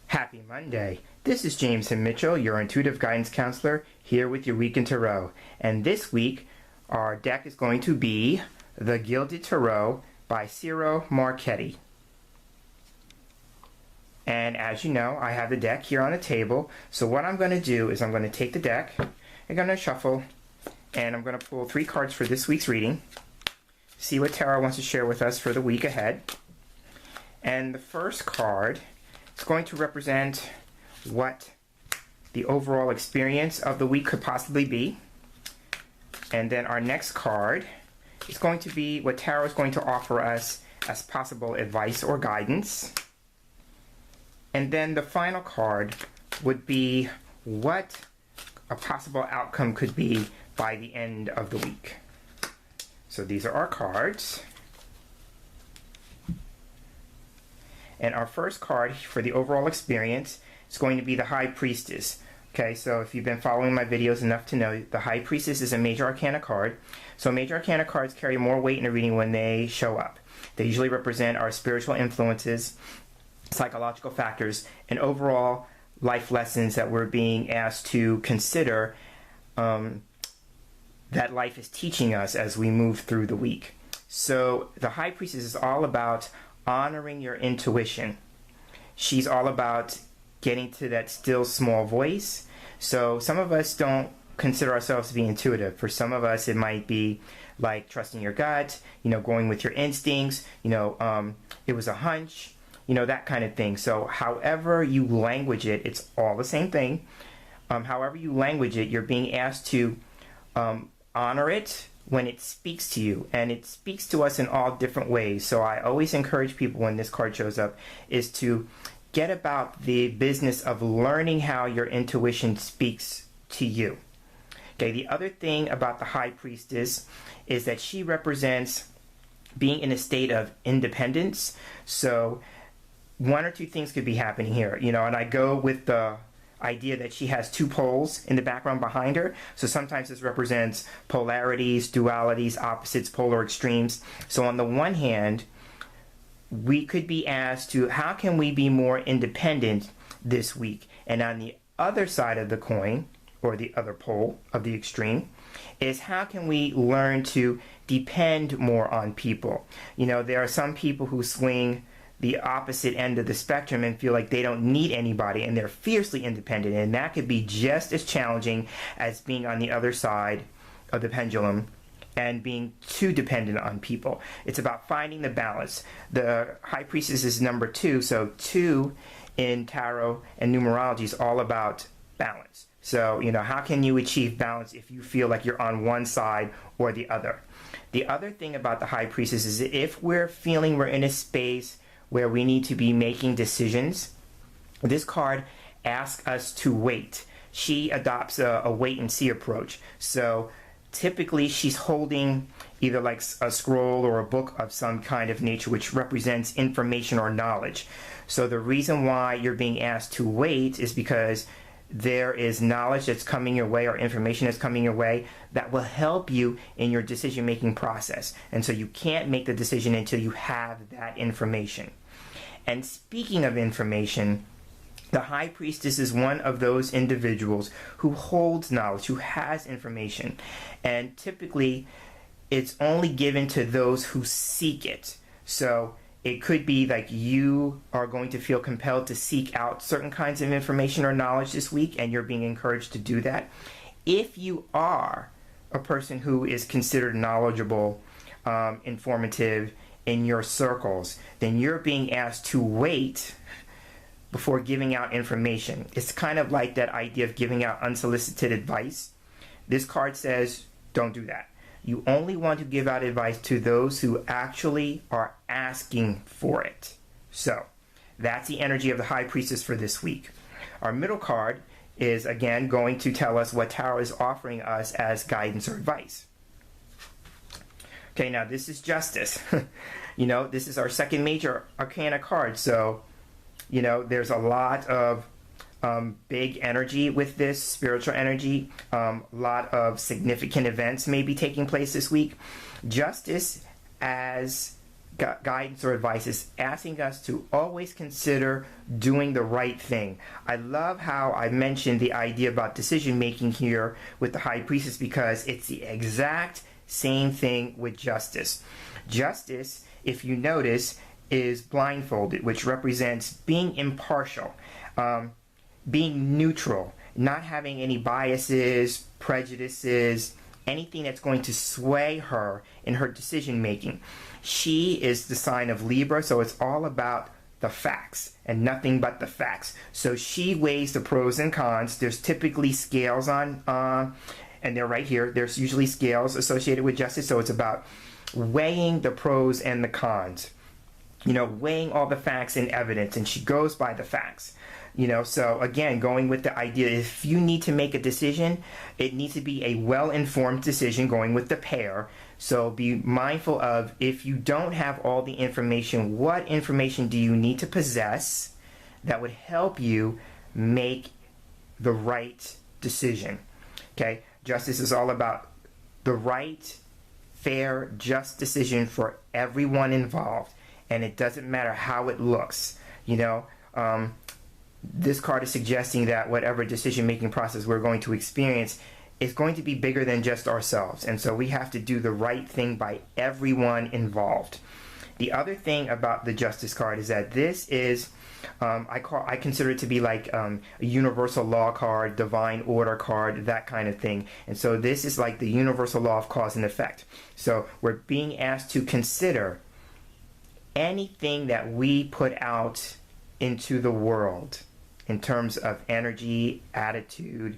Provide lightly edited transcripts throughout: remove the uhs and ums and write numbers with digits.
Happy Monday. This is James and Mitchell, your intuitive guidance counselor, here with your week in tarot. And this week, our deck is going to be the Gilded Tarot by Ciro Marchetti. And as you know, I have the deck here on the table. So what I'm going to do is I'm going to take the deck, I'm going to shuffle, and I'm going to pull 3 cards for this week's reading. See what tarot wants to share with us for the week ahead. And the first card is going to represent what the overall experience of the week could possibly be. And then our next card is going to be what tarot is going to offer us as possible advice or guidance. And then the final card would be what a possible outcome could be by the end of the week. So these are our cards. And our first card for the overall experience is going to be the High Priestess. Okay, so if you've been following my videos enough to know, the High Priestess is a Major Arcana card. So Major Arcana cards carry more weight in a reading when they show up. They usually represent our spiritual influences, psychological factors, and overall life lessons that we're being asked to consider that life is teaching us as we move through the week. So the High Priestess is all about honoring your intuition. She's all about getting to that still small voice. So some of us don't consider ourselves to be intuitive. For some of us, it might be like trusting your gut, going with your instincts, it was a hunch, that kind of thing. So however you language it, it's all the same thing. However you language it, you're being asked to honor it when it speaks to you, and it speaks to us in all different ways. So I always encourage people when this card shows up is to get about the business of learning how your intuition speaks to you. Okay, the other thing about the High Priestess is that she represents being in a state of independence. So one or two things could be happening here, and I go with the idea that she has 2 poles in the background behind her. So sometimes this represents polarities, dualities, opposites, polar extremes. So on the one hand, we could be asked to, how can we be more independent this week? And on the other side of the coin, or the other pole of the extreme, is how can we learn to depend more on people? There are some people who swing the opposite end of the spectrum and feel like they don't need anybody, and they're fiercely independent, and that could be just as challenging as being on the other side of the pendulum and being too dependent on people. It's about finding the balance. The High Priestess is number 2, so 2 in tarot and numerology is all about balance. So, how can you achieve balance if you feel like you're on one side or the other? The other thing about the High Priestess is if we're feeling we're in a space where we need to be making decisions, this card asks us to wait. She adopts a wait and see approach. So typically she's holding either like a scroll or a book of some kind of nature which represents information or knowledge. So the reason why you're being asked to wait is because there is knowledge that's coming your way or information that's coming your way that will help you in your decision-making process. And so you can't make the decision until you have that information. And speaking of information, the High Priestess is one of those individuals who holds knowledge, who has information. And typically, it's only given to those who seek it. So it could be like you are going to feel compelled to seek out certain kinds of information or knowledge this week, and you're being encouraged to do that. If you are a person who is considered knowledgeable, informative in your circles, then you're being asked to wait before giving out information. It's kind of like that idea of giving out unsolicited advice. This card says, don't do that. You only want to give out advice to those who actually are asking for it. So that's the energy of the High Priestess for this week. Our middle card is again going to tell us what tarot is offering us as guidance or advice. Okay, now this is Justice. This is our second Major Arcana card. So, there's a lot of big energy with this, spiritual energy. A lot of significant events may be taking place this week. Justice as guidance or advice. It's asking us to always consider doing the right thing. I love how I mentioned the idea about decision making here with the High Priestess, because it's the exact same thing with Justice. Justice, if you notice, is blindfolded, which represents being impartial, being neutral, not having any biases, prejudices, anything that's going to sway her in her decision making. She is the sign of Libra, so it's all about the facts and nothing but the facts. So she weighs the pros and cons. There's typically scales on, and they're right here. There's usually scales associated with Justice, so it's about weighing the pros and the cons. You know, weighing all the facts and evidence, and she goes by the facts. You know, so again, going with the idea, if you need to make a decision, it needs to be a well-informed decision, going with the pair. So be mindful of, if you don't have all the information, what information do you need to possess that would help you make the right decision? Okay, Justice is all about the right, fair, just decision for everyone involved. And it doesn't matter how it looks. You know, this card is suggesting that whatever decision-making process we're going to experience is going to be bigger than just ourselves. And so we have to do the right thing by everyone involved. The other thing about the Justice card is that this is, I consider it to be like a universal law card, divine order card, that kind of thing. And so this is like the universal law of cause and effect. So we're being asked to consider anything that we put out into the world in terms of energy, attitude,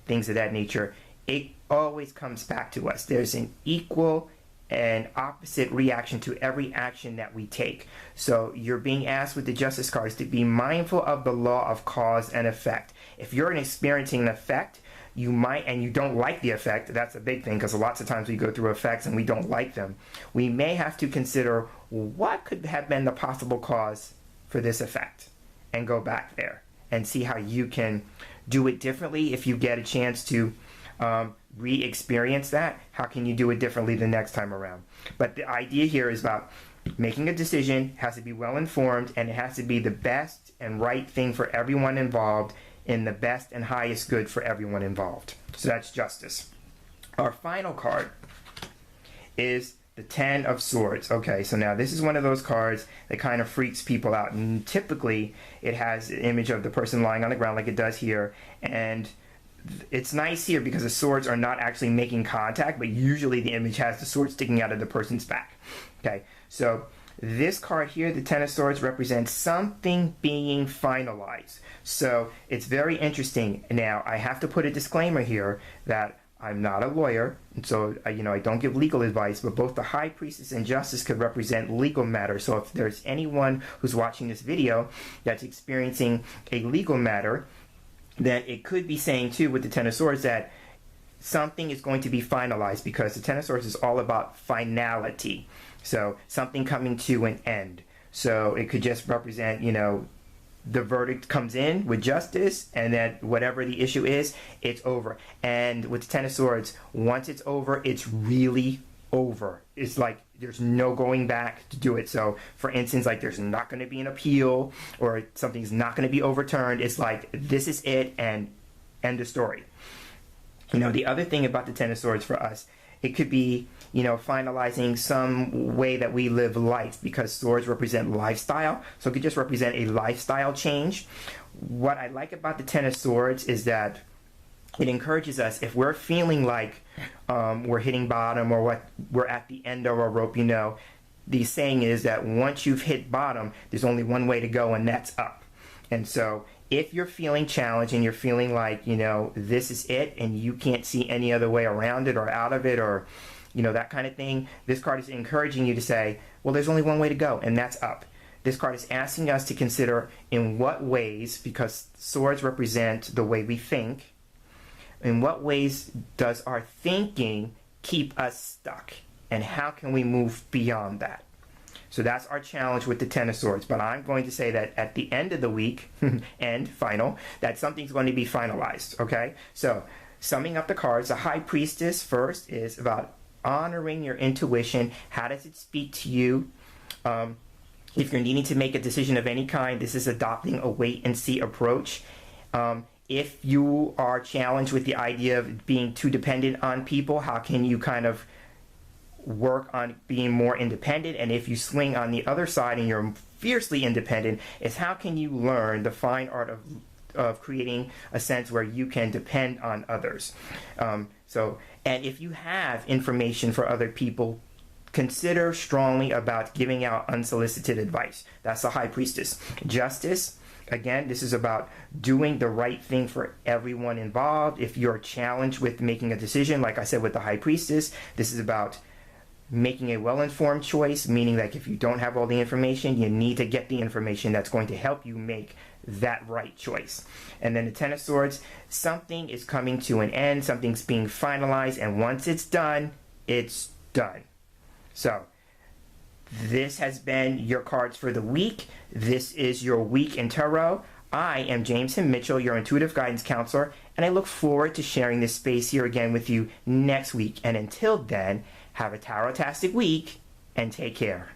things of that nature. It always comes back to us. There's an equal and opposite reaction to every action that we take. So you're being asked with the Justice cards to be mindful of the law of cause and effect. If you're experiencing an effect, you might, and you don't like the effect, that's a big thing, because lots of times we go through effects and we don't like them. We may have to consider what could have been the possible cause for this effect, and go back there and see how you can do it differently. If you get a chance to re-experience that, how can you do it differently the next time around? But the idea here is about making a decision, has to be well informed, and it has to be the best and right thing for everyone involved, in the best and highest good for everyone involved. So that's Justice. Our final card is the Ten of Swords. Okay, so now this is one of those cards that kind of freaks people out. And typically, it has an image of the person lying on the ground like it does here. And it's nice here because the swords are not actually making contact, but usually the image has the sword sticking out of the person's back. Okay, so this card here, the Ten of Swords, represents something being finalized. So it's very interesting. Now, I have to put a disclaimer here that I'm not a lawyer, and so I don't give legal advice, but both the High Priestess and Justice could represent legal matters. So if there's anyone who's watching this video that's experiencing a legal matter, then it could be saying too with the Ten of Swords that something is going to be finalized, because the Ten of Swords is all about finality. So something coming to an end. So it could just represent, the verdict comes in with Justice, and then whatever the issue is, it's over. And with the Ten of Swords, once it's over, it's really over. It's like there's no going back to do it. So for instance, like there's not going to be an appeal, or something's not going to be overturned. It's like this is it, and end of story. The other thing about the Ten of Swords for us, it could be, finalizing some way that we live life, because swords represent lifestyle. So it could just represent a lifestyle change. What I like about the Ten of Swords is that it encourages us, if we're feeling like we're hitting bottom, or we're at the end of our rope, the saying is that once you've hit bottom, there's only one way to go, and that's up. And so if you're feeling challenged and you're feeling like, this is it, and you can't see any other way around it or out of it, or, that kind of thing, this card is encouraging you to say, well, there's only one way to go, and that's up. This card is asking us to consider in what ways, because swords represent the way we think, in what ways does our thinking keep us stuck, and how can we move beyond that? So that's our challenge with the Ten of Swords. But I'm going to say that at the end of the week, final, that something's going to be finalized, okay? So summing up the cards, the High Priestess first is about honoring your intuition. How does it speak to you? If you're needing to make a decision of any kind, this is adopting a wait and see approach. If you are challenged with the idea of being too dependent on people, how can you kind of work on being more independent? And if you swing on the other side and you're fiercely independent, is how can you learn the fine art of creating a sense where you can depend on others. And if you have information for other people, consider strongly about giving out unsolicited advice. That's the High Priestess. Justice, again, this is about doing the right thing for everyone involved. If you're challenged with making a decision, like I said with the High Priestess, this is about making a well-informed choice, meaning that if you don't have all the information, you need to get the information that's going to help you make that right choice. And then the Ten of Swords, something is coming to an end, something's being finalized, and once it's done, it's done. So, this has been your cards for the week. This is your week in tarot. I am James Himm Mitchell, your intuitive guidance counselor, and I look forward to sharing this space here again with you next week. And until then, have a tarot-tastic week and take care.